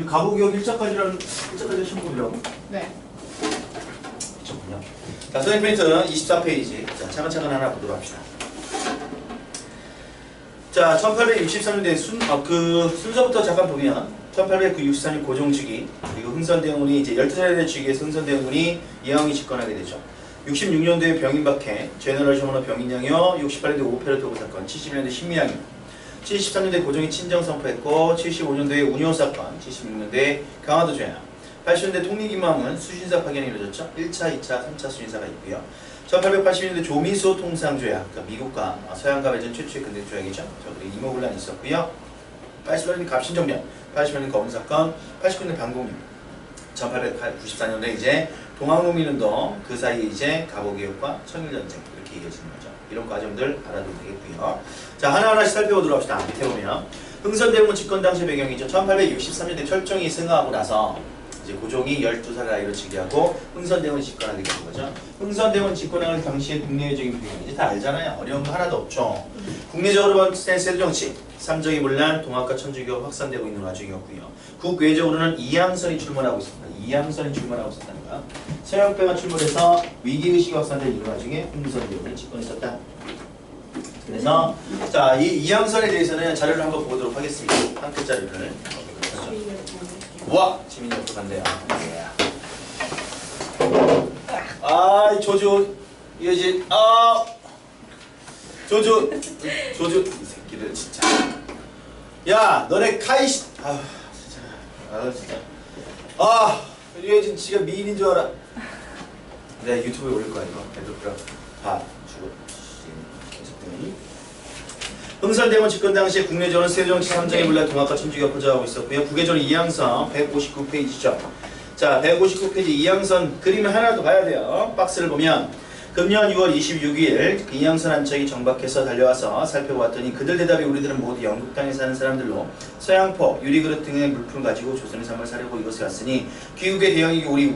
가보기역 1차까지라는 1차까지 시험법이라고? 네. 그렇군요. 자, 선생님 프린트 24페이지. 자, 차근차근 하나 보도록 합시다. 자, 1863년대 순서부터 잠깐 보면 1863년 고종주기 그리고 흥선대원군이 이제 12살의 주기에서 흥선대원군이 이영이 집권하게 되죠. 66년도에 병인박해, 제너럴 셔머너 병인양요, 68년도에 오페르토브 사건, 71년도에 신미양요, 73년도에 고종이 친정 선포했고, 75년도에 운요 사건, 76년도에 강화도 조약, 80년대 통일기망은 수신사 파견이 이루어졌죠. 1차, 2차, 3차 수신사가 있고요. 1880년대 조미소 통상조약, 그러니까 미국과 서양과 맺은 최초의 근대 조약이죠. 그리고 이모군란이 있었고요. 80년대 갑신정변, 80년대 거문사건, 89년대 반공령, 1894년도에 이제 동학농민운동, 그 사이에 이제 갑오개혁과 청일전쟁 이렇게 이어지는 거죠. 이런 과정들 알아두면 되겠고요. 자, 하나하나씩 살펴보도록 합시다. 밑에 보면 흥선대원군 집권 당시 배경이죠. 1863년대 철종이 승하하고 나서 이제 고종이 12살 나이로 즉위하고 흥선대원이 집권하게 되는 거죠. 흥선대원 집권하는 당시의 국내적인 배경 이제 다 알잖아요. 어려운 거 하나도 없죠. 국내적으로 봤을 때 세조정치, 삼정이 문란, 동학과 천주교 확산되고 있는 와중이었고요. 국외적으로는 이양선이 출몰하고 있습니다. 이양선이 출몰하고 있었다는 거. 서양패가 출몰해서 위기의식이 확산된 이런 와중에 흥선대원을 집권했었다. 그래서 자, 이 이양선에 대해서는 자료를 한번 보도록 하겠습니다. 한글 자료를. 우와! 지민이 어떡한데요? 아, 조조, 이어진, 조조, 이 새끼들 진짜. 야, 너네 카이시, 진짜. 이어진 지가 미인인 줄 알아. 내가 유튜브에 올릴 거야, 이거. 애들랑 다 주고. 흥선대원 집권 당시 국내적으로는 세종시 삼정의 문란 동학과 천주교가 포장하고 있었고요. 국외적으로 이양선 159페이지죠. 자, 159페이지 이양선 그림을 하나 더 봐야 돼요. 박스를 보면 금년 6월 26일 그 이양선 한 척이 정박해서 달려와서 살펴보았더니 그들 대답이 우리들은 모두 영국 땅에 사는 사람들로 서양포, 유리그릇 등의 물품을 가지고 조선의 삶을 사려고 이곳에 왔으니 귀국의 대형이 우리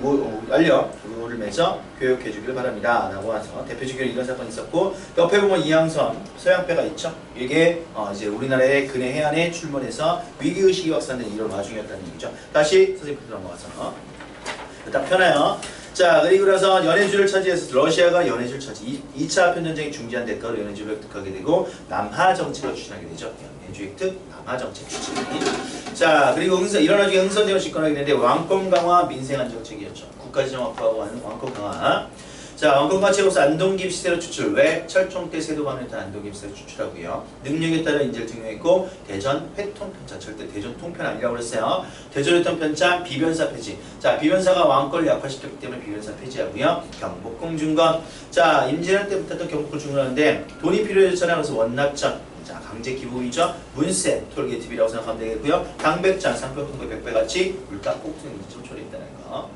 알려 우를 맺어 교육해 주기를 바랍니다. 라고 와서 대표적으로 이런 사건이 있었고 옆에 보면 이양선 서양패가 있죠. 이게 이제 우리나라의 근해 해안에 출몰해서 위기의식이 확산된 이런 와중이었다는 얘기죠. 다시 선생님 부터 넘어가서 딱 펴나요. 자, 그리고 나서 연해주를 차지해서 러시아가 연해주를 차지 2차 아편전쟁이 중지한 대가로 연해주를 획득하게 되고 남하 정책을 추진하게 되죠. 연해주 획득, 남하 정책 추진. 자, 그리고 이런 와중에 흥선대원 집권하게 되는데 왕권 강화, 민생 안정책이었죠. 국가지정 확보하고 하는 왕권 강화. 자, 왕권 가치로서 안동김 시대로 추출. 왜? 철종 때 세도관을 타 안동김 시대로 추출하고요. 능력에 따라 인재를 등용했고 대전 회통 편차. 절대 대전 통편 아니라고 그랬어요. 대전 회통 편차 비변사 폐지. 자, 비변사가 왕권을 약화시켰기 때문에 비변사 폐지하고요. 경복궁 중건. 자, 임진왜란 때부터 또 경복궁 중건하는데 돈이 필요해졌잖아요. 그래서 원납전. 자, 강제 기부이죠. 문세, 톨게이트비라고 생각하면 되겠고요. 당백장, 상표통배, 백배같이 물가 꼭지는 좀 처리했다는 거.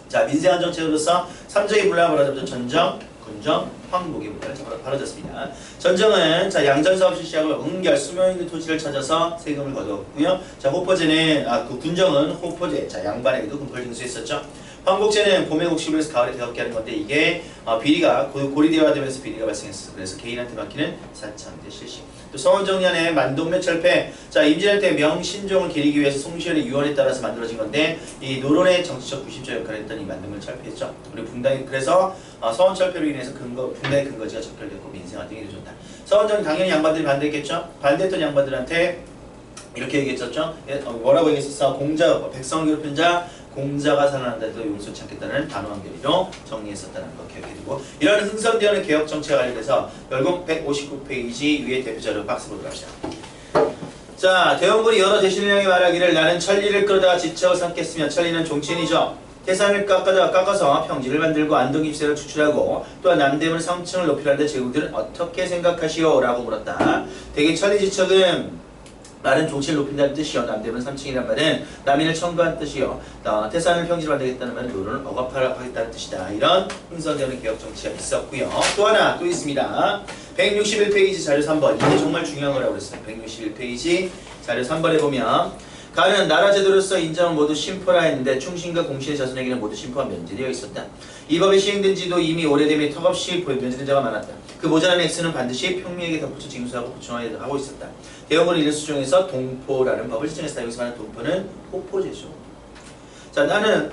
자, 민생안 정책으로서 삼정의 문란을 벌어졌던 전정, 군정, 황복의 문란이 벌어졌습니다. 전정은 자 양전사업 실시하고 은결 수명 있는 토지를 찾아서 세금을 거두었고요. 자, 호포제는 그 군정은 호포제, 자 양반에게도 금품을 징수했었죠. 황복제는 봄에 곡식을 가을에 되었게 하는 건데 이게 비리가 고리대화되면서 비리가 발생했어. 그래서 개인한테 맡기는 사참제 실시. 또 성원정년에 만동묘 철폐. 자, 임진왜란 때 명신종을 기리기 위해서 송시현의 유언에 따라서 만들어진 건데 이 노론의 정치적 구심적 역할을 했던 이 만동묘 철폐했죠. 우리 분당이 그래서 서원 철폐로 인해서 분당의 근거지가 적결됐고 민생 안정이 이루어졌다. 서원정이 당연히 양반들이 반대했겠죠. 반대했던 양반들한테 이렇게 얘기했었죠. 뭐라고 얘기했었어? 공자, 백성을 괴롭힌 자 공자가 살아난다 해도 용서치 않겠다는 단호한 결의로 정리했었다는 거 기억해두고 이런 흥선대원의 개혁 정책에 관련해서 열공 159페이지 위에 대표자료 박스 보도록 합시다. 자, 대원군이 여러 대신을 향해 말하기를 나는 천리를 끌어다가 지척을 삼겠으며 천리는 종친이죠. 태산을 깎아서 평지를 만들고 안동김새를 추출하고 또한 남대문 성층을 높이라는데 제국들은 어떻게 생각하시오? 라고 물었다. 대개 천리지척은 말은 종치를 높인다는 뜻이요. 남대문 3층이란 말은 남인을 청구한 뜻이요. 태산을 평지로 만들겠다는 말은 노론을 억압하겠다는 뜻이다. 이런 흥선대원의 개혁 정치가 있었고요. 또 하나 또 있습니다. 161페이지 자료 3번. 이게 정말 중요한 거라고 그랬어요. 161페이지 자료 3번에 보면 가는 나라 제도로서 인정을 모두 심포라 했는데 충신과 공신의 자손에게는 모두 심포가 면제되어 있었다. 이 법이 시행된 지도 이미 오래됨에 턱없이 면제된 자가 많았다. 그 모자란 X는 반드시 평민에게 덧붙여 징수하고 보충하여 하고 있었다. 대원군은 이를 수정해서 동포라는 법을 시정했다. 여기서 말하는 동포는 호포제죠. 자, 나는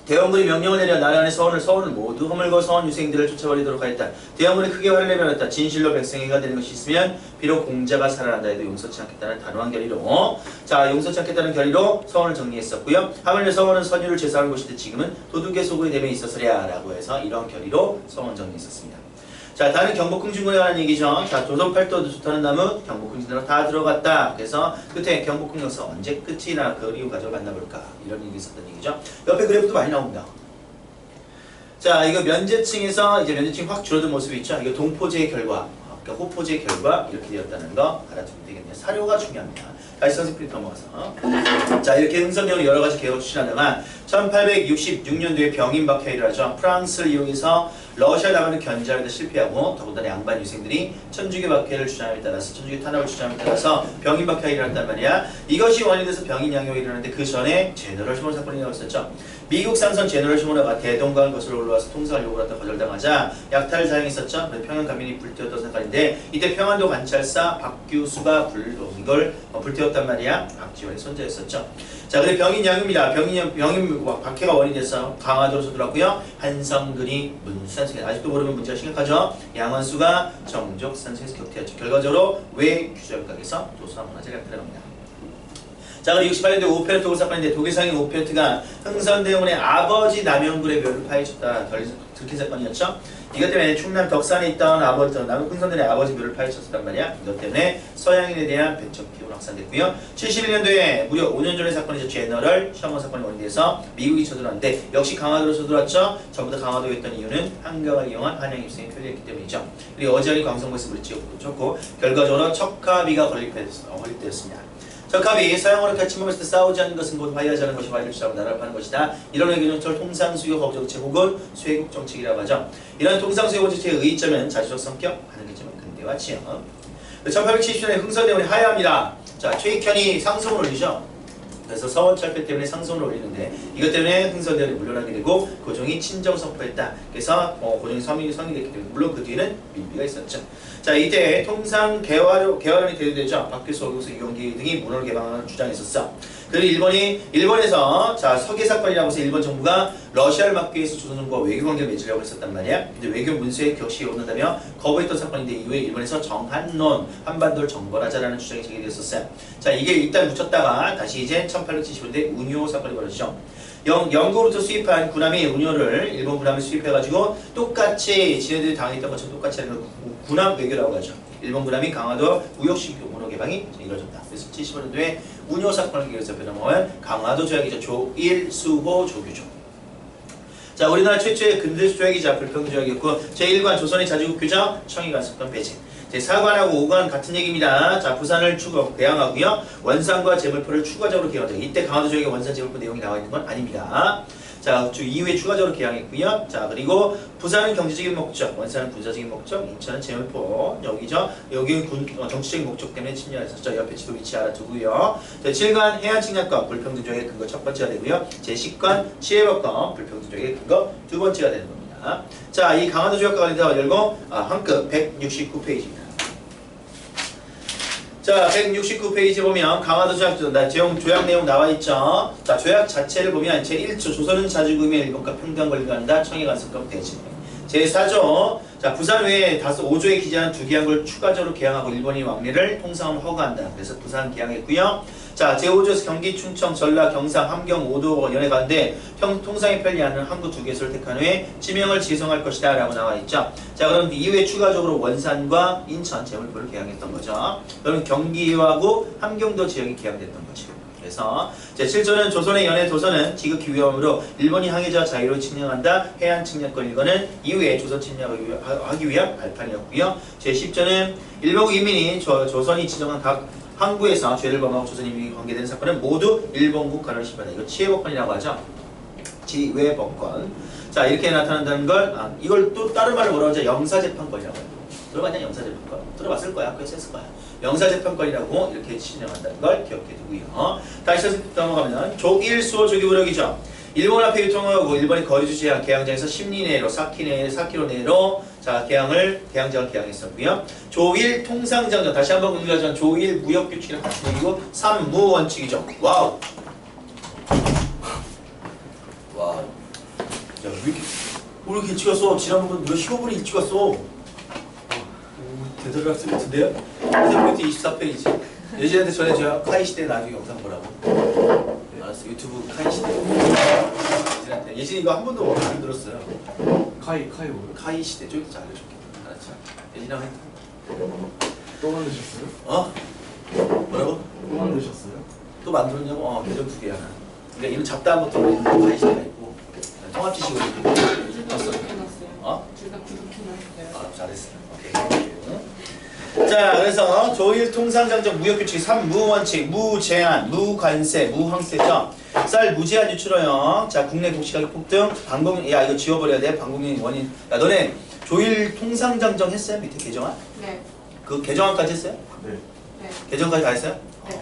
대원군이 명령을 내려 나라 안의 서원을 모두 허물고 서원 유생들을 쫓아버리도록 하였다. 대원군이 크게 화를 내며 하였다. 진실로 백성이가 되는 것이 있으면 비록 공자가 살아난다 해도 용서치 않겠다는 단호한 결의로 자 용서치 않겠다는 결의로 서원을 정리했었고요. 하물며 서원은 선유를 제사하는 곳인데 지금은 도둑의 소굴이 되면 있었으랴 라고 해서 이런 결의로 서원 정리했었습니다. 자, 다른 경복궁진군에 관한 얘기죠. 자, 조선 팔도도 좋다는 나무 경복궁진으로 다 들어갔다. 그래서 끝에 경복궁 역사 언제 끝이나 그 이유 가지고 만나볼까 이런 얘기 있었던 얘기죠. 옆에 그래프도 많이 나옵니다. 자, 이거 면제층에서 이제 면제층이 확 줄어든 모습이 있죠. 이거 동포제의 결과, 그러니까 호포제의 결과 이렇게 되었다는 거 알아두면 되겠네요. 사료가 중요합니다. 다시 선생님 넘어가서 자 이렇게 흥선대원이 여러 가지 계획을 추진하다가 1866년도에 병인 박해를 하죠. 프랑스를 이용해서 러시아 나가는 견제하는데 실패하고 더군다나 양반 유생들이 천주교 박해를 주장함에 따라서 천주교 탄압을 주장함에 따라서 병인 박해가 일어났단 말이야. 이것이 원인이 돼서 병인 양용이 일어났는데 그 전에 제너럴 슈머너 사건이 일어났었죠. 미국 상선 제너럴 슈머너가 대동강 거슬러 올라와서 통상을 요구하다 거절당하자 약탈을 사용했었죠. 평양 감민이 불태웠던 사건인데 이때 평안도 관찰사 박규수가 이걸 불태웠단 말이야. 박지원의 손자였었죠. 자, 그리고 병인 양입니다. 병인 박해가 원인이 돼서 강화도로 들어왔고요. 한성근이 문산성에 아직도 모르면 문제가 심각하죠. 양원수가 정족산성에서 격퇴했죠. 결과적으로 외규절각에서 조선문화재가 들어갑니다. 자, 그리고 68년도 오페르트 독일 사건인데 독일 상인 오페르트가 흥선대원의 아버지 남영굴의 묘를 파헤쳤다. 들킨 사건이었죠. 이것 때문에 충남 덕산에 있던 흥선대원의 아버지 묘를 파헤쳤단 말이야. 이것 때문에 서양인에 대한 배척 기운 확산됐고요. 71년도에 무려 5년 전의 사건이죠. 제너럴 셔머 사건이 원인돼서 미국이 쳐들어왔는데 역시 강화도로 쳐들어왔죠. 전부 다 강화도였던 이유는 한강을 이용한 한양 입성이 편리했기 때문이죠. 그리고 어지간히 광성구에서 물이 쳤고 결과적으로 척하비가 건립되었습니다. 적합이 서양어로 침범했을 때 싸우지 않는 것은 곧 화해하지 않는 것이 화해를 주장하고 나라를 파는 것이다. 이런 의견을 통상수요 거부정책 혹은 쇄국 정책이라고 하죠. 이런 통상수요 거부정책의 의점은 자주적 성격, 하는 게 좀 근대화 지형. 1870년에 흥선대원이 하야합니다. 자, 최익현이 상소문을 올리죠. 그래서 서원 철폐 때문에 상소문을 올리는데 이것 때문에 흥선대원이 물러나게 되고 고종이 친정 선포했다. 그래서 고종이 성이 됐기 때문에 물론 그 뒤에는 밀비가 있었죠. 자, 이때 통상 개화론이 대두되죠. 박규수, 어교수, 이용기 등이 문호를 개방하는 주장했었어. 그리고 일본에서 자 서계 사건이라고 해서 일본 정부가 러시아를 막기 위해서 조선 정부와 외교 관계를 맺으려고 했었단 말이야. 근데 외교 문서에 격식이 오른다며 거부했던 사건인데 이후에 일본에서 정한론 한반도를 정벌하자라는 주장이 제기되었었어요. 자, 이게 일단 묻혔다가 다시 이제 1870년대 운요 사건이 벌어지죠. 영국으로부터 수입한 군함이 일본 군함을 수입해가지고 똑같이 지네들이 당했던 것처럼 똑같이 하는 군함 외교라고 하죠. 일본 군함이 강화도 무역식 문호 개방이 이루어졌다. 그래서 75년도에 운요 사건을 계기해서 변함하면 강화도 조약이죠. 조일수호 조규조. 자, 우리나라 최초의 근대수 조약이자 불평 조약이었고 제1관 조선의 자주국 규정 청의관 사건 배제. 제4관하고 5관 같은 얘기입니다. 자, 부산을 개항하고요. 원산과 재물포를 추가적으로 개항하죠. 이때 강화도 조약의 원산 재물포 내용이 나와 있는 건 아닙니다. 자, 이후에 추가적으로 개항했고요. 자, 그리고 부산은 경제적인 목적, 원산은 군사적인 목적, 인천은 재물포, 여기죠. 여기는 정치적인 목적 때문에 침략했었죠. 옆에 지도 위치 알아두고요. 제7관 해안 침략권 불평등 조약의 근거 첫 번째가 되고요. 제10관 시해법권 불평등 조약의 근거 두 번째가 되는 겁니다. 자, 이 강화도 조약과 관련해서 열고 한급 169페이지입니다. 자, 169페이지 보면 강화도 조약 내용 나와 있죠. 자, 조약 자체를 보면 제1조 조선은 자주국임에 일본과 평등한 권리가 한다. 청해관습법 대지. 제4조 자, 부산 외에 5조에 기재한 2개항을 추가적으로 개항하고 일본이 왕래를 통상으로 허가한다. 그래서 부산 개항했고요. 자, 제5조에서 경기, 충청, 전라, 경상, 함경, 오도 연해 가운데 통상에 편리하는 항구 2개소를 택한 후에 지명을 지성할 것이다 라고 나와 있죠. 자, 그럼 이후에 추가적으로 원산과 인천, 재물포를 개항했던 거죠. 그럼 경기하고 함경도 지역이 개항됐던 거죠. 그래서 제7조는 조선의 연해 도선은 지극히 위험으로 일본이 항해자와 자유로 침략한다. 해안 침략권 일거는 이후에 조선 침략을 하기 위한 발판이었고요. 제10조는 일본국 인민이 조선이 지정한 각 항구에서 죄를 범하고 조선 인민이 관계된 사건은 모두 일본국 관할을 심판한다. 이거 치해법권이라고 하죠. 지외법권. 자, 이렇게 나타난다는 걸 이걸 또 다른 말로 뭐라고 하죠? 영사재판권이라고 해요. 들어봤냐? 영사재판권. 들어봤을 거야. 학교에서 했을 거야. 영사재판권이라고 이렇게 신청한다는 걸 기억해 두고요. 다시 넘어가면 조1수호 조기부력이죠. 일본 앞에 유통하고 일본이 거리주 제한 개항장에서 10리 내로 4km 내로 자 개항장을 개항했었고요. 조1 통상장전 다시 한번 공유하자면 조1 무역규칙이랑 같이 얘기고 3무원칙이죠. 와우. 와. 야, 왜 이렇게 일찍 왔어? 지난번 누가 15분이 일찍 왔어? 대단한 학생 같은데요? 컴퓨터 24페이지. 예전한테 전해줘요. 카이 시대 나중에 영상 보라고. 알았어. 유튜브 카이 시대. 예진한테. 예진이 이거 한 번도 안 들었어요. 카이 뭐요? 카이 시대 좀 이따 알려줄게. 알았죠? 예진이랑 해. 또 만드셨어요? 어? 뭐라고? 또 만드셨어요? 또 만들었냐고? 계정 2개야. 그러니까 이런 잡다한부터 있는 카이 시대가 있고 통합지식으로 떴어. 어? 둘다 구독해놨어요. 아, 잘했어. 오케이. 자, 그래서 조일 통상장정 무역규칙 3무원칙 무제한, 무관세, 무항세죠. 쌀 무제한 유출허용. 자, 국내 공시가격 폭등. 방공 야 이거 지워버려야 돼. 방공령 원인. 야 너네 조일 통상장정 했어요? 밑에 개정안? 네. 그 개정안까지 했어요? 네. 네. 개정까지 다 했어요? 네.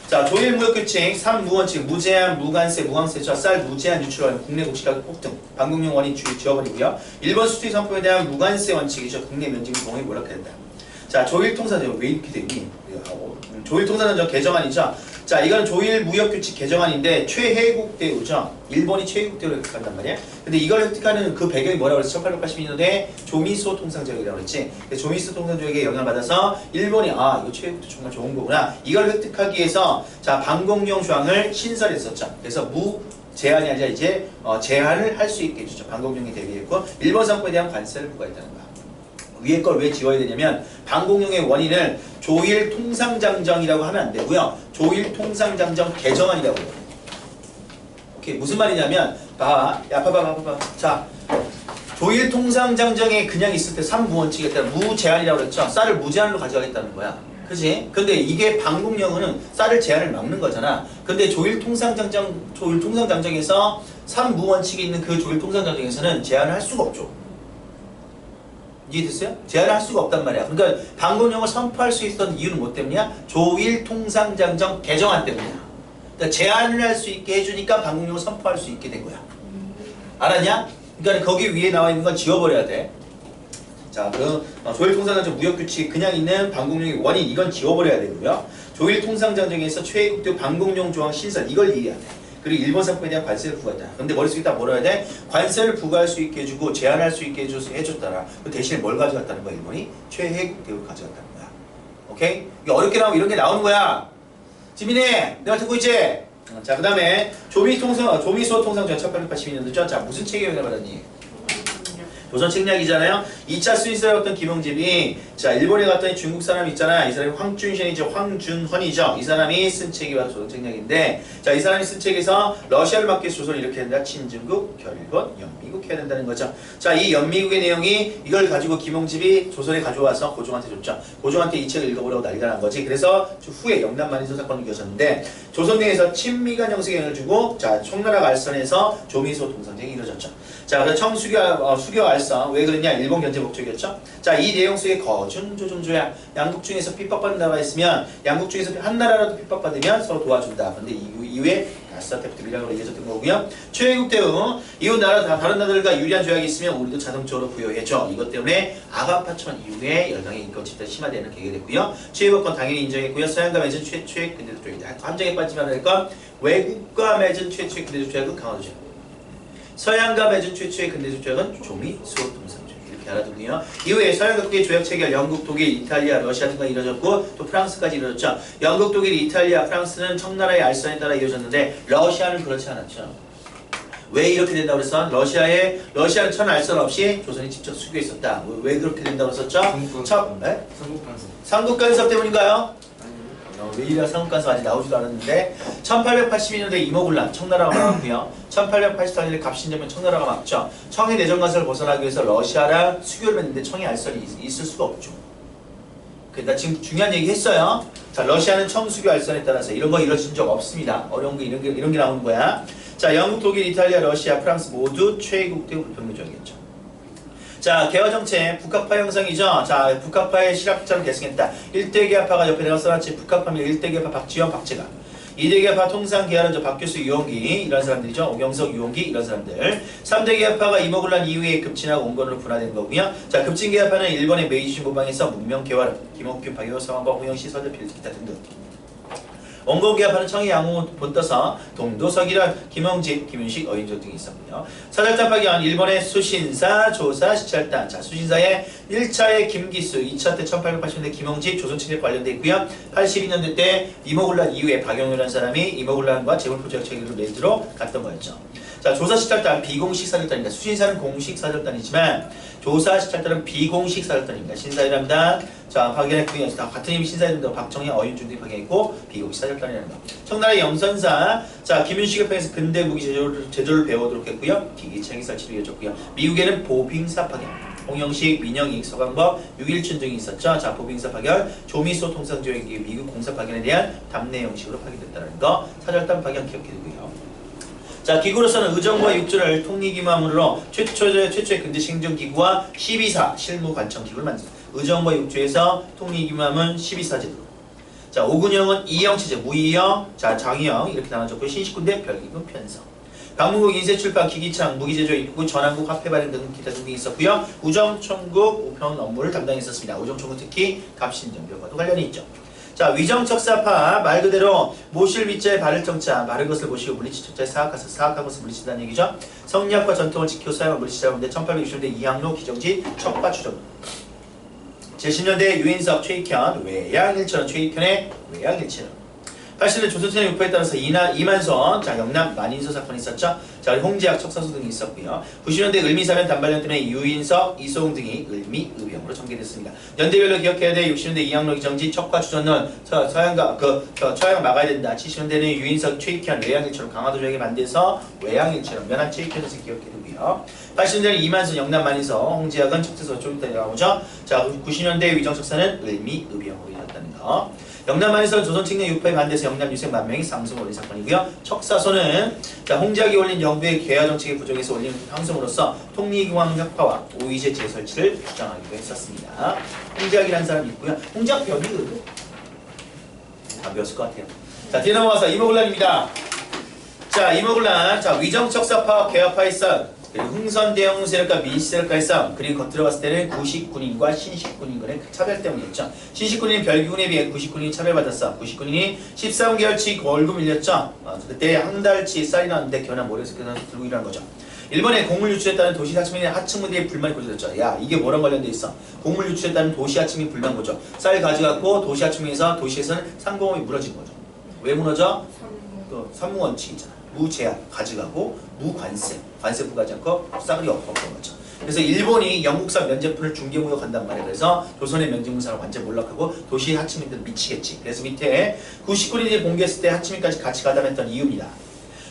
자, 조일 무역규칙 3무원칙 무제한, 무관세, 무항세죠. 쌀 무제한 유출허용. 국내 공시가격 폭등. 방공령 원인 지워버리고요. 일본 수출 상품에 대한 무관세 원칙이죠. 국내 면직 공이 몰락해야 된다. 자, 조일 통상장정 왜 이렇게 되니? 조일 통상장정 개정안이죠. 자, 이건 조일 무역규칙 개정안인데 최혜국 대우죠. 일본이 최혜국 대우를 획득한단 말이야. 근데 이걸 획득하는 그 배경이 뭐라고 그랬어? 1882년도에 조미소 통상조약이라고 그랬지. 조미소 통상조약에 영향을 받아서 일본이 이거 최혜국도 정말 좋은 거구나. 이걸 획득하기 위해서 자, 방공용 조항을 신설했었죠. 그래서 제한이 아니라 이제 제한을 할 수 있게 해주죠. 방공용에 대비했고 일본 상품에 대한 관세를 부과했다는 거야. 위에 걸 왜 지워야 되냐면 방공용의 원인을 조일 통상장정이라고 하면 안 되고요. 조일 통상장정 개정안이라고 해요. 오케이, 무슨 말이냐면 봐봐. 자, 조일 통상장정에 그냥 있을 때 3무원칙에 따라 무제한이라고 그랬죠. 쌀을 무제한으로 가져가겠다는 거야. 그지? 근데 이게 방공령은 쌀을 제한을 막는 거잖아. 근데 조일 통상장정에서 3무원칙이 있는 그 조일 통상장정에서는 제한을 할 수가 없죠. 이해됐어요? 제한을 할 수가 없단 말이야. 그러니까 방공령을 선포할 수 있었던 이유는 뭐 때문이야? 조일 통상장정 개정안 때문이야. 그러니까 제한을 할 수 있게 해주니까 방공령을 선포할 수 있게 된 거야. 알았냐? 그러니까 거기 위에 나와 있는 건 지워버려야 돼. 자, 그럼 조일 통상장정 무역규칙 그냥 있는 방공령의 원인 이건 지워버려야 되고요. 조일 통상장정에서 최애국대 방공령 조항 신설 이걸 이해해야 돼. 그리고 일본 상품에 대한 관세를 부과했다. 근데 머릿속에 딱 뭐라 해야 돼? 관세를 부과할 수 있게 해주고 제한할 수 있게 해줬더라. 그 대신에 뭘 가져갔다는 거야? 일본이 최혜국 대우를 가져갔다는 거야. 오케이? 이게 어렵게 나오면 이런 게 나오는 거야. 지민이, 내가 듣고 있지? 자, 그 다음에 조미소 통상조약 1882년도죠. 자, 무슨 책에 영향을 받았니? 조선 책략이잖아요. 2차 스위스에 갔던 김영집이 자 일본에 갔더니 중국 사람 있잖아. 이 사람이 황준현이죠. 황준헌이죠. 이 사람이 쓴 책이 바로 조선 책략인데 자 이 사람이 쓴 책에서 러시아를 막기 위해서 조선을 이렇게 된다. 친중국, 결일본, 연미국 해야 된다는 거죠. 자 이 연미국의 내용이 이걸 가지고 김영집이 조선에 가져와서 고종한테 줬죠. 고종한테 이 책을 읽어보라고 난리가 난 거지. 그래서 후에 영남만인소 사건을 이어졌는데 조선 내에서 친미간 형성에 영향을 주고 자 청나라 알선에서 조미소 통상쟁이 이루어졌죠. 자, 그래서 수교 알선 왜 그랬냐? 일본 견제 목적이었죠. 자, 이 내용 속에 거준 조종조약 양국 중에서 핍박받는 나라가 있으면 양국 중에서 한 나라라도 핍박받으면 서로 도와준다. 근데 이후에 알선 때부터 밀양으로 이어졌던 거고요. 최혜국 대우 이웃 나라 다른 나라들과 유리한 조약이 있으면 우리도 자동적으로 부여해줘. 이것 때문에 아간파천 이후에 열강의 인권 침해가 심화되는 계기가 됐고요. 최혜국권 당연히 인정했고요. 서양과 맺은 최초의 근대적 조약이다. 함정에 빠지지 말아야 될 건 외국과 맺은 최초의 근대적 조약은 강화도죠. 서양과 맺은 최초의 근대적 조약은 조미소 통상조약 이렇게 알아두고요. 이후에 서양 각국의 조약 체결, 영국, 독일, 이탈리아, 러시아 등과 이루어졌고 또 프랑스까지 이루어졌죠. 영국, 독일, 이탈리아, 프랑스는 청나라의 알선에 따라 이루어졌는데 러시아는 그렇지 않았죠. 왜 이렇게 된다고 그랬어? 러시아는 천 알선 없이 조선이 직접 수교했었다. 왜 그렇게 된다고 했었죠? 삼국 간섭 때문인가요? 왜 이래 삼국간섭 아직 나오지도 않았는데 1882년도에 이모군란 청나라가 막았고요. 1884년에 갑신정변 청나라가 막죠. 청의 내정관설을 벗어나기 위해서 러시아랑 수교를 맺는데 청의 알선이 있을 수가 없죠. 나 지금 중요한 얘기 했어요. 자, 러시아는 청 수교 알선에 따라서 이런 거 이루어진 적 없습니다. 어려운 게 이런 게 나오는 거야. 자, 영국, 독일, 이탈리아, 러시아, 프랑스 모두 최애국 대우 불평등조약이었죠. 자, 개화 정책 북학파 형성이죠. 자, 북학파의 실학자를 계승했다. 1대 개화파가 옆에 내가 써놨지. 북학파면 1대 개화파 박지원, 박재가. 2대 개화파 통상 개화는 저 박교수, 유홍기 이런 사람들이죠. 오경석, 유홍기 이런 사람들. 3대 개화파가 이모군란 이후에 급진하고 온건으로 분화된 거고요. 자, 급진 개화파는 일본의 메이지 모방에서 문명 개화를 김옥균, 박효, 서왕과 홍영시, 서대필 기타 등등. 원고 개화파는 청해 양호 본떠서 동도석이란 김영집, 김윤식, 어인조 등이 있었고요. 사절단 파견 일본의 수신사, 조사, 시찰단. 자, 수신사에 1차에 김기수, 2차 때 1880년대 김영집, 조선친일 관련돼 있고요. 82년대 때 이모군란 이후에 박영규라는 사람이 이모군란과 재물포조약 체계를 레이드로 갔던 거였죠. 자, 조사 시찰단 비공식 사절단입니다. 수신사는 공식 사절단이지만 조사 시찰단은 비공식 사절단입니다. 신사일함단, 자, 파견했고요. 다 같은 이름이 신사일함단, 박정희, 어윤준 등이 파견했고 비공식 사절단이라는 거. 청나라의 영선사, 자, 김윤식에 편에서 근대 무기 제조를 배워오도록 했고요. 기기창의 설치를 이어졌고요. 미국에는 보빙사 파견, 홍영식, 민영익, 서강법, 유일춘 등이 있었죠. 자, 보빙사 파견, 조미소 통상조약이 미국 공사 파견에 대한 답례 형식으로 파견됐다는 거. 사절단 파견 기억해두고요. 자, 기구로서는 의정부와 육조를 통일기구함으로 최초의 근대 행정기구와 12사 실무관청기구를 만들었습니다. 의정부와 육조에서 통일기구함은 12사 제도로. 자, 오군형은 이형체제, 무이형, 자, 장이형 이렇게 나눠졌고 신식군대 별기군 편성. 방문국 인쇄출판, 기기창, 무기제조, 입국, 전환국, 화폐 발행 등 기타 등이 있었고요. 우정총국 우편 업무를 담당했었습니다. 우정총국 특히 갑신정교과도 관련이 있죠. 자, 위정척사파 말 그대로 모실 위자에 바를 정자, 마른 것을 모시고 물리치 척자에 사악하서 사악한 것을 물리친다는 얘기죠. 성리학과 전통을 지켜 사용한 물리치자인데 1860년대 이항로 기정지 척과 추정. 70년대 유인석 최익현 외양일체론, 최익현의 외양일체론. 80년대 조선천의 유포에 따라서 이만선, 자, 영남 만인서 사건이 있었죠. 자, 홍제학, 척사수 등이 있었고요. 90년대 을미사변 단발령 때문에 유인석, 이소웅 등이 을미, 의병으로 전개됐습니다. 연대별로 기억해야 돼. 60년대 이항로 기정지, 척과 추전론, 서양과 서양 막아야 된다. 70년대는 유인석, 최익현, 외양일처럼 강화도 지역에 만들어서 외양일처럼 면한 최익현에서 기억해두고요. 80년대는 이만선, 영남 만인서, 홍제학은 척사수 좀 이따 나오죠. 자, 90년대 위정척사는 을미, 의병으로 이뤘다는 거. 영남만에서는 조선 측량 유포에 반대해서 영남 유생 만명이 상승 올린 사건이고요. 척사소는 자, 홍작이 올린 정부의 개화 정책의 부족에서 올린 항성으로서 통리기왕 혁파와 오이제 재설치를 주장하기도 했었습니다. 홍작이라는 사람이 있고요. 홍작 변이거든. 다 배웠을 것 같아요. 자, 뒤에 넘어가서 이모군란입니다. 자, 이모군란, 자, 위정척사파, 개화파의 싸움, 그리고 흥선대영 세력과 민씨세력과의 싸움, 그리고 겉들어 봤을 때는 구식군인과 신식군인간의 차별 때문이었죠. 신식군인은 별기군에 비해 구식군인이 차별받았어. 구식군인이 13개월치 월급 밀렸죠. 그때 한 달치 쌀이 나왔는데 견학 모래에서 들고 일하는 거죠. 일본의 곡물 유출에 따른 도시 하층민의 하층민들의 불만이 고조됐죠. 야, 이게 뭐랑 관련돼 있어? 곡물 유출에 따른 도시 하층민 불만 거죠. 쌀 가져갔고 도시 하층민에서 도시에서는 상공업이 무너진 거죠. 왜 무너져? 또 산무원칙이잖아. 무제한 가져가고 무관세, 관세 부과하지 않고 싸그리 없던 거죠. 그래서 일본이 영국산 면제품을 중개무역한단 말이에요. 그래서 조선의 면제문사를 완전 몰락하고 도시 하층민들은 미치겠지. 그래서 밑에 99년이 공개했을 때 하층민까지 같이 가담했던 이유입니다.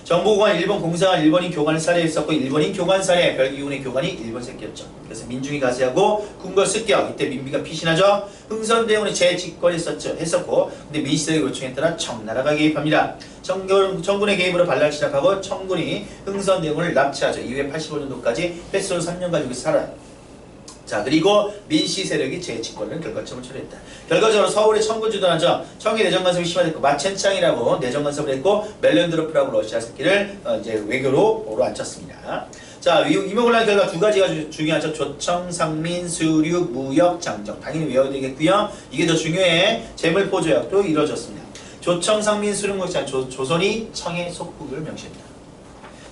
정보관 일본 공사관 일본인 교관을 살해했었고 일본인 교관 살해 별기군의 교관이 일본 새끼였죠. 그래서 민중이 가세하고 군거 습격 이때 민비가 피신하죠. 흥선대원이 재집권했었고 근데 민씨들의 요청에 따라 청나라가 개입합니다. 청군의 개입으로 반란을 시작하고 청군이 흥선대원을 납치하죠. 이후에 85년도까지 횟수로 3년 가지고 살아요. 자, 그리고 민씨 세력이 재집권을 결과점을 처리했다. 결과적으로 서울의 청군 주둔하죠. 청의 내정 간섭이 심화됐고 마첸짱이라고 내정 간섭을 했고 멜렌드로프라고 러시아 새끼를 이제 외교로 앉혔습니다. 자, 이모군란 결과 두 가지가 중요하죠. 조청, 상민, 수류, 무역, 장정. 당연히 외워야 되겠고요. 이게 더 중요해. 재물포조약도 이루어졌습니다. 조청, 상민, 수류, 무역, 장정. 조선이 청의 속국을 명시했다.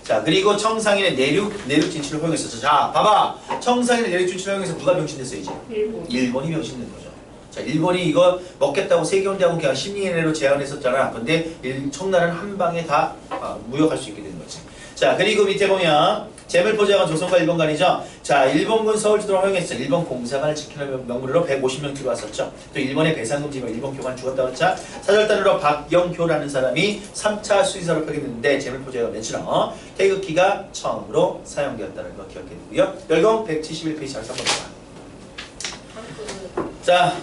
자, 그리고 청상인의 내륙 진출을 허용했었죠. 자, 봐봐. 청상인의 내륙 진출을 허용해서 누가 병신됐어요, 이제? 일본이 병신된 거죠. 자, 일본이 이거 먹겠다고 세계운대하고 그냥 심리내로 제안했었잖아. 근데 청나라는 한 방에 다 무역할 수 있게 된 거지. 자, 그리고 밑에 보면 재물포조약은 조선과 일본 간이죠. 자, 일본군 서울주도를 허용했어. 일본 공사관을 지키는 명분으로 150명 들어왔었죠. 또 일본의 배상금지로 일본 교관 죽었다고 했죠. 사절단으로 박영효라는 사람이 3차 수의사로 파견됐는데 재물포조약을 맺으러 태극기가 처음으로 사용되었다는 거 기억해두고요. 열공 171페이지 잘 3번 봐. 자,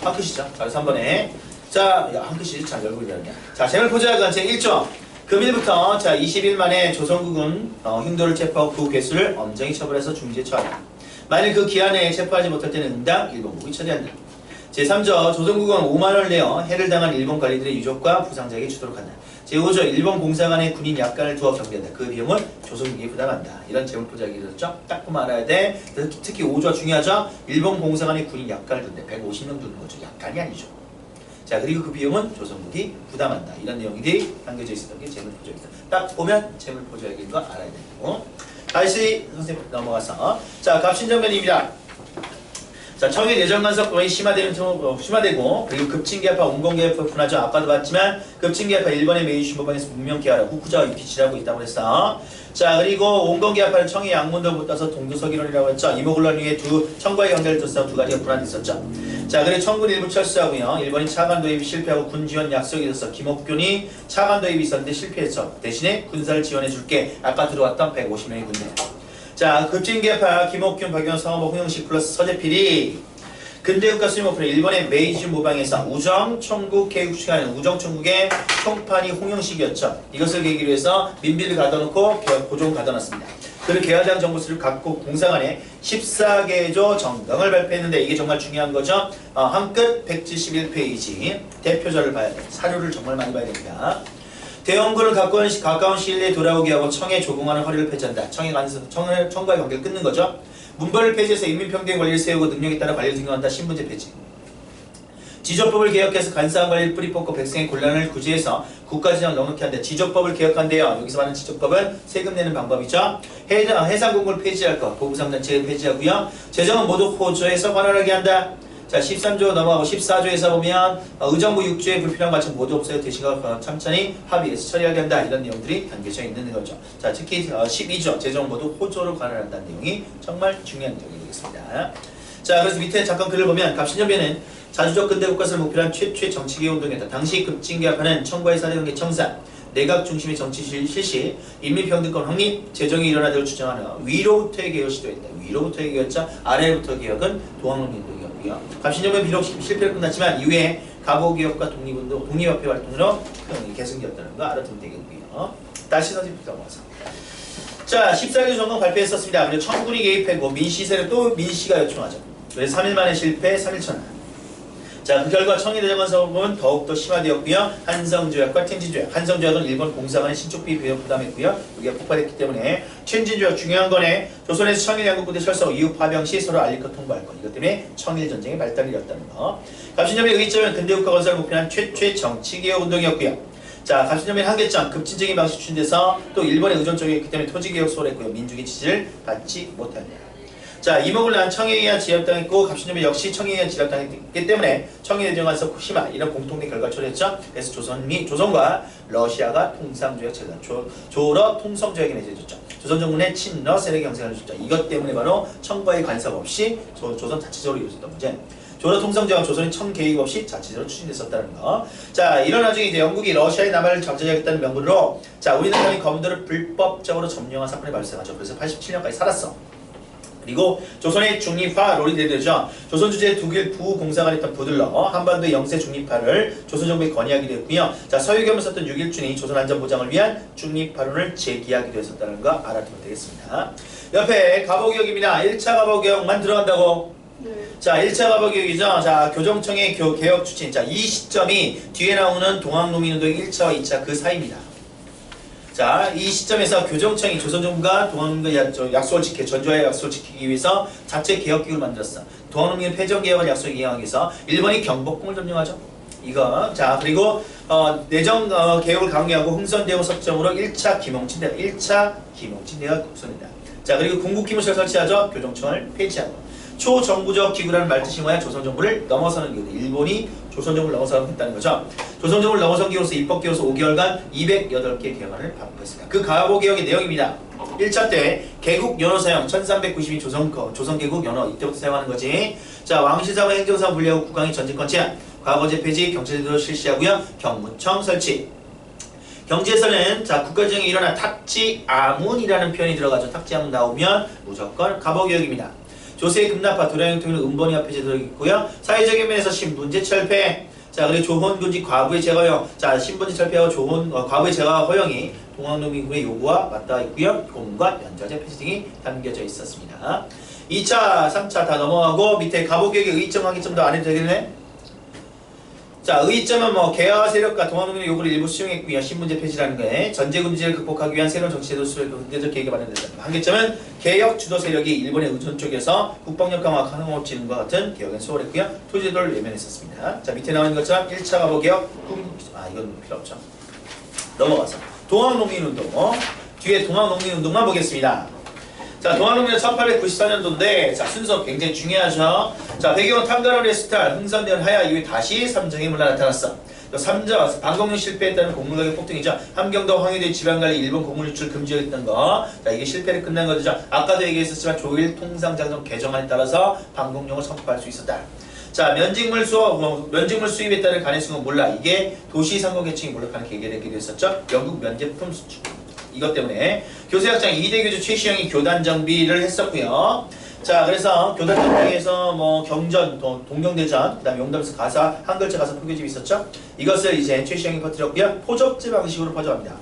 한 끗이죠. 자, 3번에. 자, 한 끗이 잘 열고 있냐. 자, 재물포조약은 제1조. 금일부터 자 20일 만에 조선국은 흉도를 체포하고 그 괴수를 엄정히 처벌해서 중지에 처한다. 만일 그 기한에 체포하지 못할 때는 응당 일본국이 처리한다. 제3조 조선국은 5만원을 내어 해를 당한 일본 관리들의 유족과 부상자에게 주도록 한다. 제5조 일본 공사관에 군인 약관을 두어 경비한다. 그 비용을 조선국이 부담한다. 이런 재물포장이 있었죠. 딱 보면 알아야 돼. 특히 5조 중요하죠. 일본 공사관에 군인 약관을 둔대. 150명 두는 거죠. 약관이 아니죠. 자, 그리고 그 비용은 조선국이 부담한다. 이런 내용들이 담겨져 있었던 게 재물포장이다. 딱 보면 재물포장인 거 알아야 되고. 다시 선생님 넘어가서 자, 갑신정변입니다. 자, 청일 예전간섭법이 심화되고 그리고 급진개합화, 운공개합화 분하죠. 아까도 봤지만 급진개합화 일본의 메이슈모방에서 문명개화라 후쿠자와 유키치라고 있다고 했어. 자, 그리고 온건개합화는 청의 양문도 붙어서 동두서기론이라고 했죠. 이모글론 위에 두 청과의 연결을 둬서 두 가지가 분할됐었죠. 자, 그리고 청군 일부 철수하고요. 일본이 차관 도입이 실패하고 군 지원 약속이 있어서 김옥균이 차관 도입이 있었는데 실패했죠. 대신에 군사를 지원해줄게. 아까 들어왔던 150명의 군대. 자, 급진개파 김옥균, 박영선, 성원복, 홍영식 플러스 서재필이 근대국가 수임오프는 일본의 메이지 모방에서 우정 총국 개국 시간에 우정 총국의 총판이 홍영식이었죠. 이것을 계기로 해서 민비를 가둬놓고 고종 가둬놨습니다. 그리고 개화장 정부수를 갖고 공사관에 14개조 정당을 발표했는데 이게 정말 중요한 거죠. 한 끝 171페이지 대표자를 봐야 돼. 사료를 정말 많이 봐야 됩니다. 대원군을 가까운 시일 내에 돌아오게 하고 청에 조공하는 허리를 폐지한다. 청과의 관계를 끊는 거죠. 문벌을 폐지해서 인민평등의 권리를 세우고 능력에 따라 관리를 등용한다. 신분제 폐지. 지조법을 개혁해서 간사한 관리를 뿌리 뽑고 백성의 곤란을 구제해서 국가지정을 넉넉히 한다. 지조법을 개혁한대요. 여기서 말하는 지조법은 세금 내는 방법이죠. 해상공고를 폐지할 것, 보부상단체를 폐지하고요. 재정은 모두 호조해서 관할하게 한다. 자, 13조 넘어가고 14조에서 보면 의정부 6조의 불필요한 관점 모두 없어요. 대신과 참천히 합의해서 처리하게 한다. 이런 내용들이 담겨져 있는 거죠. 자, 특히 12조 재정 모두 호조로 관할한다는 내용이 정말 중요한 내용이 되겠습니다. 자, 그래서 밑에 잠깐 글을 보면 갑신정변은 자주적 근대국가를 목표로 한 최초의 정치개혁 운동이었다. 당시 급진개혁하는 청과의 사대관계 청산, 내각 중심의 정치 실시, 인민평등권 확립, 재정이 일어나도록 주장하는 위로부터의 개혁을 시도했다. 위로부터의 개혁자, 아래로부터 개혁은 동학농민운동이었고요. 갑신정변 비록 실패로 끝났지만 이후에 가보개혁과 독립운동, 독립협회 활동으로 계승되었다는 거 알아두면 되겠고요. 다시 선생님부터 넘어가서. 자, 14개 정도 발표했었습니다. 그리고 청군이 개입했고 민시세를 또 민시가 요청하죠. 그래서 3일 만에 실패, 3일 천하. 자, 그 결과 청일대전관섭은 더욱더 심화되었고요. 한성조약과 텐진조약. 한성조약은 일본 공사관의 신축비 비용 부담했고요. 이게 폭발했기 때문에 텐진조약 중요한 거네. 조선에서 청일 양국부대 철수 이후 파병 시 서로 알리컷 통보할 것. 이것 때문에 청일전쟁의 발달이 일었다는 거. 갑신정변의 의점은 근대국가 건설을 목표한 최초의 정치개혁 운동이었고요. 자, 갑신정변 한계점, 급진적인 방식 추진돼서 또 일본의 의존 쪽이었기 때문에 토지개혁 소홀했고요. 민중의 지지를 받지 못한다. 자, 이목을난 청에 의한 지압당했고 갑신정변 역시 청에 의한 지압당했기 때문에 청일대전관섭 후시마 이런 공통된 결과를 초래했죠. 그래서 조선과 러시아가 통상조약 체결, 조러 통성조약이 맺어졌죠. 조선 정부의 친러 세력이 형성을 해줬죠. 이것 때문에 바로 청과의 간섭 없이 조선 자체적으로 이루어졌던 문제. 조러 통성조약 조선의 청 개입 없이 자체적으로 추진됐었다는 거. 자, 이런 와중에 이제 영국이 러시아의 남하를 잠재하겠다는 명분으로 자, 우리나라의 검도를 불법적으로 점령한 사건이 발생하죠. 그래서 87년까지 살았어. 그리고 조선의 중립화 롤이 되죠. 조선 주재 독일 부공사관에 있던 부들러 한반도의 영세 중립화를 조선 정부에 건의하기도 했고요. 자, 서유겸을 썼던 6.1준이 조선 안전 보장을 위한 중립화론을 제기하기도 했었다는 거 알아두면 되겠습니다. 옆에 가보개혁입니다. 1차 가보개혁만 들어간다고. 네. 자, 1차 가보개혁이죠. 자, 교정청의 개혁 추진. 자, 이 시점이 뒤에 나오는 동학농민운동 1차와 2차 그 사이입니다. 자, 이 시점에서 교정청이 조선정부가 동학농민과 약속을 전조의 약속을 지키기 위해서 자체 개혁기구를 만들었어. 동학농민 폐정개혁을 약속에 이행하기 위해서 일본이 경복궁을 점령하죠. 이거. 자, 그리고 내정 개혁을 강요하고 흥선대원 석정으로 1차 김홍친대가 국선이다. 자, 그리고 군국기무실을 설치하죠. 교정청을 폐지하고. 초정부적 기구라는 말뜻이 뭐야? 조선정부를 넘어서는 기구. 일본이 조선정부를 넘어서겠다는 거죠. 조선정부를 넘어선 기구로서 입법기구로서 5개월간 208개의 개헌을 반복했습니다. 그 가보개혁의 내용입니다. 1차 때 개국 연호 사용 1392 조선개국 연호 이때부터 사용하는 거지. 자, 왕실사와 행정사 분리하고 국왕이 전직권 제한, 과거제 폐지, 경찰제도를 실시하고요. 경무청 설치. 경제에서는 자, 국가지정이 일어나 탁지아문이라는 표현이 들어가죠. 탁지아문 나오면 무조건 가보개혁입니다. 조세의 급납화, 도량형통일 음번이화폐 제도가 있고요. 사회적인 면에서 신분제 철폐. 자, 그리고 조혼군지 과부의 제거 허용. 자, 신분제 철폐하고 과부의 제거 허용이 동학농민군의 요구와 맞닿아 있고요. 공과 연좌제 폐지 등이 담겨져 있었습니다. 2차, 3차 다 넘어가고 밑에 가보기역의 의점 항기점도 안 해도 되겠네? 자, 의점은 뭐 개화 세력과 동아농민의 요구를 일부 수용했고요. 신문제 폐지라는 거에 전제군지를 극복하기 위한 새로운 정치제도 수립 근대적 계획이 마련된다. 한계점은 개혁 주도 세력이 일본의 의존 쪽에서 국방력 강화 강화업진과 같은 개혁에 수월했고요. 토지제도를 외면했었습니다. 자, 밑에 나와 있는 것처럼 1차 가보기역 이건 필요 없죠. 넘어가서 동학농민운동 뒤에 동학농민운동만 보겠습니다. 자, 동학농민은 1894년도인데 자, 순서 굉장히 중요하죠. 자, 배경은 탕가로리의 스탈, 흥선대원 하야 이후에 다시 삼정의 문란 나타났어. 삼정, 방공령 실패했다는 곡물가격 폭등이죠. 함경도 황해도의 지방관리 일본 곡물 유출 금지했던 거. 자, 이게 실패를 끝난 거죠. 아까도 얘기했었지만 조일 통상장성 개정안에 따라서 방공령을 선포할 수 있었다. 자, 면직물 수입에 따른 가능성은 몰라. 이게 도시 상공계층이 몰락하는 계기가 되기도 했었죠. 영국 면제품 수출. 이것 때문에 교수학장 2대 교주 최시영이 교단 정비를 했었고요. 자, 그래서 교단 정비에서 뭐 경전, 동경대전, 그다음에 용담에서 가사, 한글자 가사 포교집이 있었죠. 이것을 이제 최시영이 퍼뜨렸고요. 포접제 방식으로 퍼져갑니다.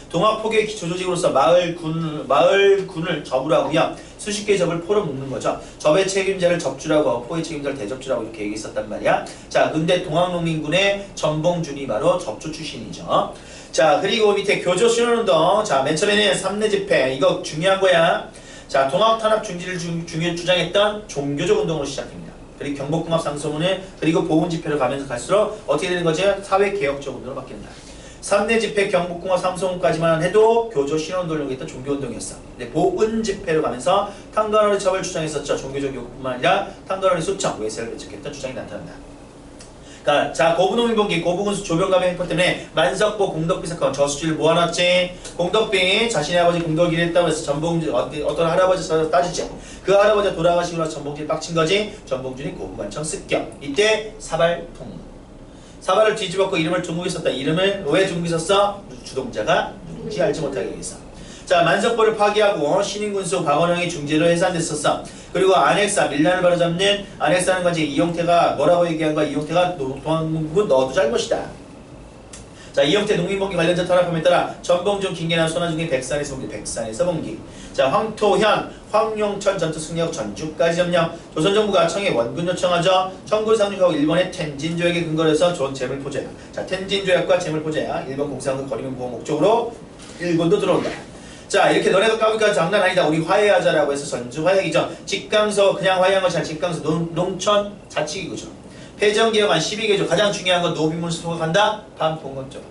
동학 포교의 기초 조직으로서 마을군을 접으로 하고요. 수십 개의 접을 포로 묶는 거죠. 접의 책임자를 접주라고, 포의 책임자를 대접주라고 이렇게 얘기했었단 말이야. 자, 근데 동학농민군의 전봉준이 바로 접주 출신이죠. 자, 그리고 밑에 교조 신원운동. 자, 맨 처음에는 3내 집회. 이거 중요한 거야. 자, 동학 탄압 중지를 주장했던 종교적 운동으로 시작됩니다. 그리고 경복궁합 상소문을 그리고 보훈 집회로 가면서 갈수록 어떻게 되는 거지? 사회 개혁적 운동으로 바뀐다. 3내 집회 경복궁합 상소문까지만 해도 교조 신원운동을 했던 종교운동이었어. 근데 보훈 집회로 가면서 탕가로리 첩을 주장했었죠. 종교적 요구뿐만 아니라 탕가로리 소청, 외세를 배척했던 주장이 나타난다. 자, 고부농민봉기, 고부군수 조병감의 횡포 때문에 만석보 공덕비 사건 저수지를 모아놨지. 공덕비 자신의 아버지 공덕이를 했다고 해서 전봉준 어떤 할아버지 따지지. 그 할아버지가 돌아가시고 나서 전봉준이 빡친 거지. 전봉준이 고부관청 습격. 이때 사발통. 사발을 뒤집었고 이름을 중국에 썼다. 이름을 왜 중국에 썼어? 주동자가 누군지 알지 못하게 위해서. 자, 만석보를 파기하고 신인군수 박원영이 중재로 해산됐었어. 그리고 안핵사, 밀란을 바로잡는 안핵사는 건지 이용태가 뭐라고 얘기한 거야? 이용태가 동학농민군 너도 잘못이다. 자, 이용태 농민봉기 관련자 탄압함에 따라 전봉준, 김계남, 손아중의 백산에서 봉기. 자, 황토현, 황용천 전투 승리하고 전주까지 점령. 조선정부가 청에 원군 요청하죠. 청구를 상륙하고 일본의 텐진조약에 근거를 해서 좋은 재물포제야. 자, 텐진조약과 재물포제야. 일본 공산국 거리면 보호 목적으로 일본도 들어온다. 자, 이렇게 너네가 까불까 장난 아니다. 우리 화해하자라고 해서 전주 화해기죠. 직강서 그냥 화해한 것이 아니라 직강서 농촌 자치기구죠. 폐정개혁안 12개조 가장 중요한 건 노비문 수소가 간다. 반봉건적.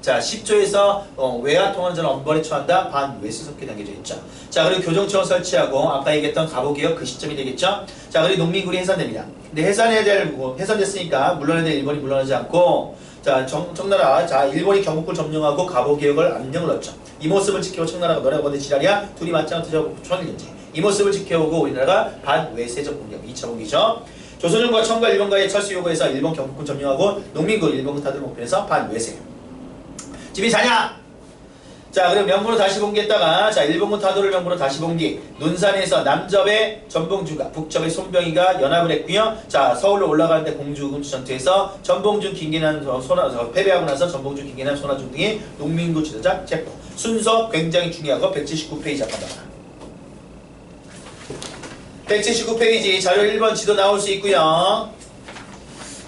자, 10조에서 외화 통원자를 엄벌에 처한다. 반외수석계 담겨져 있죠. 자, 그리고 교정처를 설치하고 아까 얘기했던 가보개혁 그 시점이 되겠죠. 자, 그리고 농민군이 해산됩니다. 근데 해산됐으니까 물러나야 될 일본이 물러나지 않고 자, 청나라, 자, 일본이 경복궁을 점령하고 가보개혁을 안녕을 넣었죠. 이 모습을 지켜오고 청나라가 너네가 뭔데 지랄이야? 둘이 맞지 않고 천일년째. 이 모습을 지켜오고 우리나라가 반외세적 공격 2차 공기죠. 조선정부가 청과 일본과의 철수 요구에서 일본 경복궁 점령하고 농민군 일본군 타도를 목표해서 반외세. 집이 자냐? 자, 그럼 명부로 다시 봉기했다가 자, 일본군 타도를 명부로 다시 봉기. 논산에서 남접의 전봉준과 북접의 손병희가 연합을 했고요. 자, 서울로 올라가는데 공주금치 전투에서 전봉준, 김계남, 패배하고 나서 전봉준, 김계남, 손아중 등의 농민군 지도자 체포. 순서 굉장히 중요하고 179페이지 앞바다. 179페이지 자료 1번 지도 나올 수 있고요.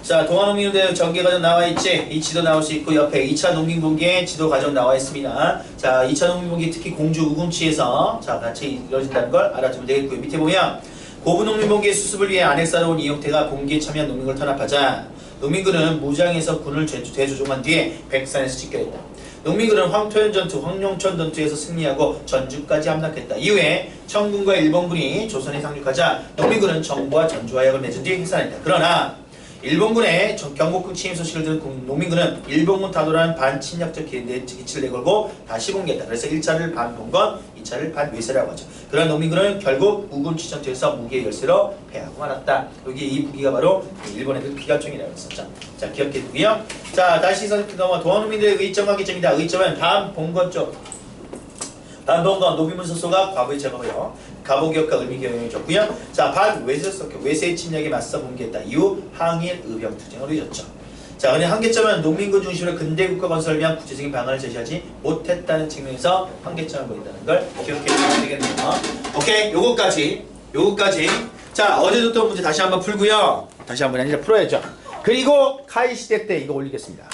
자, 동아농민운동 전개과정 나와있지? 이 지도 나올 수 있고 옆에 2차 농민분기의 지도 과정 나와있습니다. 자, 2차 농민분기 특히 공주 우금치에서 자, 같이 이루어진다는 걸 알아두면 되겠고요. 밑에 보면 고부농민분기의 수습을 위해 안핵사로 온 이용태가 봉기에 참여한 농민군을 탄압하자 농민군은 무장해서 군을 대조종한 뒤에 백산에서 집결했다. 농민군은 황토현 전투, 황룡천 전투에서 승리하고 전주까지 함락했다. 이후에 청군과 일본군이 조선에 상륙하자 농민군은 정부와 전주화약을 맺은 뒤 해산했다. 그러나 일본군의 경복궁 침입 소식을 들은 농민군은 일본군 타도라는 반侵략적 기치를 내걸고 다시 봉기했다. 그래서 1차를 반봉건, 2차를 반외세라고 하죠. 그러나 농민군은 결국 우금치 전투에서 무기의 열세로 패하고 말았다. 여기 이 무기가 바로 일본의 그 기관총이라고 했었죠. 자, 기억해 두고요. 자, 다시 넘어 동학농민들의 의점과 기점이다. 의점은 반봉건 쪽. 반봉건 노비문 소소가 과거의 제거고요. 가보개혁과 의미개혁을 줬고요. 자, 반외세석 외세의 침략에 맞서 봉기했다. 이후 항일 의병 투쟁을 이뤘죠. 자, 근데 한계점은 농민군 중심으로 근대국가 건설을 위한 구체적인 방안을 제시하지 못했다는 측면에서 한계점을 보인다는 걸 기억해 주시면 되겠네요. 오케이, 요거까지 요거까지. 자, 어제 줬던 문제 다시 한번 풀고요. 다시 한번 이제 풀어야죠. 그리고 카이 시대 때 이거 올리겠습니다.